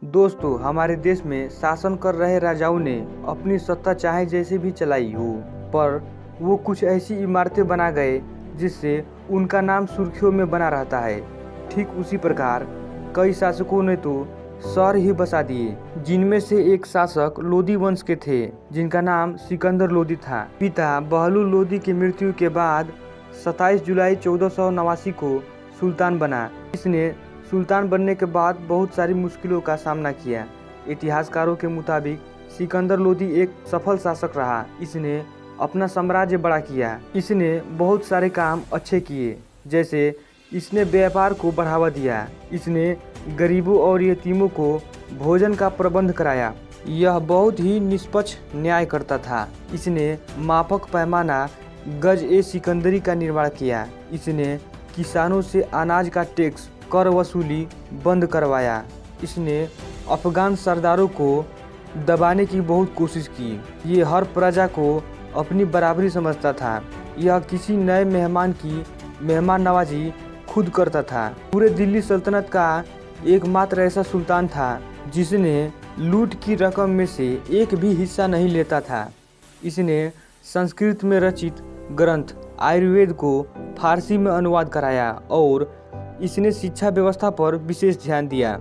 दोस्तों, हमारे देश में शासन कर रहे राजाओं ने अपनी सत्ता चाहे जैसे भी चलाई हो, पर वो कुछ ऐसी इमारतें बना गए जिससे उनका नाम सुर्खियों में बना रहता है। ठीक उसी प्रकार कई शासकों ने तो शहर ही बसा दिए, जिनमें से एक शासक लोदी वंश के थे जिनका नाम सिकंदर लोदी था। पिता बहलूल लोदी की मृत्यु के बाद 27 जुलाई 1489 को सुल्तान बना। इसने सुल्तान बनने के बाद बहुत सारी मुश्किलों का सामना किया। इतिहासकारों के मुताबिक सिकंदर लोदी एक सफल शासक रहा। इसने अपना साम्राज्य बड़ा किया। इसने बहुत सारे काम अच्छे किए, जैसे इसने व्यापार को बढ़ावा दिया। इसने गरीबों और यतीमों को भोजन का प्रबंध कराया। यह बहुत ही निष्पक्ष न्याय करता था। इसने मापक पैमाना गज ए सिकंदरी का निर्माण किया। इसने किसानों से अनाज का टैक्स कर वसूली बंद करवाया। इसने अफगान सरदारों को दबाने की बहुत कोशिश की। ये हर प्रजा को अपनी बराबरी समझता था। यह किसी नए मेहमान की मेहमान नवाजी खुद करता था। पूरे दिल्ली सल्तनत का एकमात्र ऐसा सुल्तान था जिसने लूट की रकम में से एक भी हिस्सा नहीं लेता था। इसने संस्कृत में रचित ग्रंथ आयुर्वेद को फारसी में अनुवाद कराया और इसने शिक्षा व्यवस्था पर विशेष ध्यान दिया।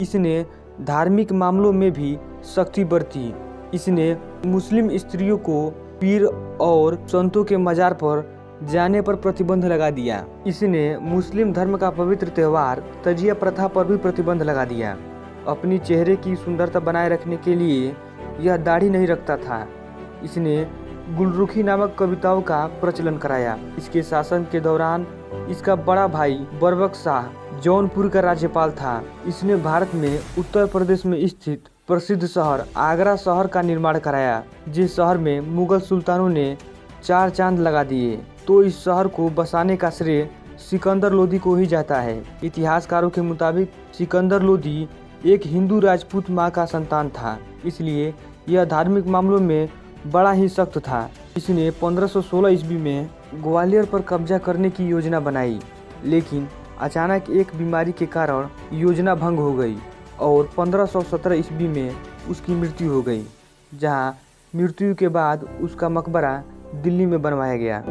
इसने धार्मिक मामलों में भी सख्ती बरती। इसने मुस्लिम स्त्रियों को पीर और संतों के मजार पर जाने पर प्रतिबंध लगा दिया। इसने मुस्लिम धर्म का पवित्र त्यौहार तजिया प्रथा पर भी प्रतिबंध लगा दिया। अपनी चेहरे की सुंदरता बनाए रखने के लिए यह दाढ़ी नहीं रखता था। इसने गुलरुखी नामक कविताओं का प्रचलन कराया। इसके शासन के दौरान इसका बड़ा भाई बरबक शाह जौनपुर का राज्यपाल था। इसने भारत में उत्तर प्रदेश में स्थित प्रसिद्ध शहर आगरा शहर का निर्माण कराया, जिस शहर में मुगल सुल्तानों ने 4 चांद लगा दिए। तो इस शहर को बसाने का श्रेय सिकंदर लोदी को ही जाता है। इतिहासकारों के मुताबिक सिकंदर लोदी एक हिंदू राजपूत माँ का संतान था, इसलिए यह धार्मिक मामलों में बड़ा ही सख्त था। इसने 1516 ईस्वी में ग्वालियर पर कब्जा करने की योजना बनाई, लेकिन अचानक एक बीमारी के कारण योजना भंग हो गई और 1517 ईस्वी में उसकी मृत्यु हो गई, जहां मृत्यु के बाद उसका मकबरा दिल्ली में बनवाया गया।